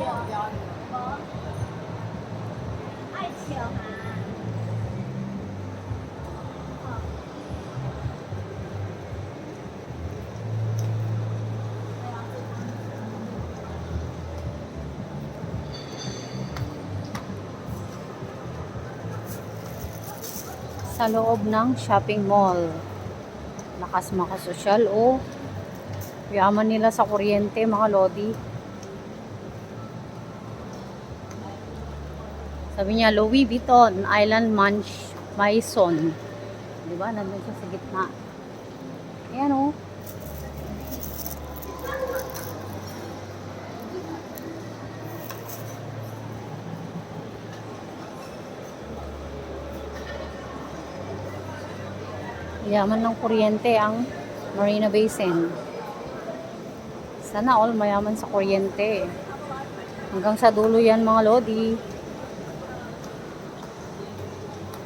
Sa loob ng shopping mall. Lakas makasosyal o yaman nila sa kuryente mga lodi. Sabi niya Louis Vuitton Island Maison. Diba? Nandun siya sa gitna. Ayan o. Yaman ng kuryente ang Marina Basin. Sana all mayaman sa kuryente. Hanggang sa dulo yan mga lodi.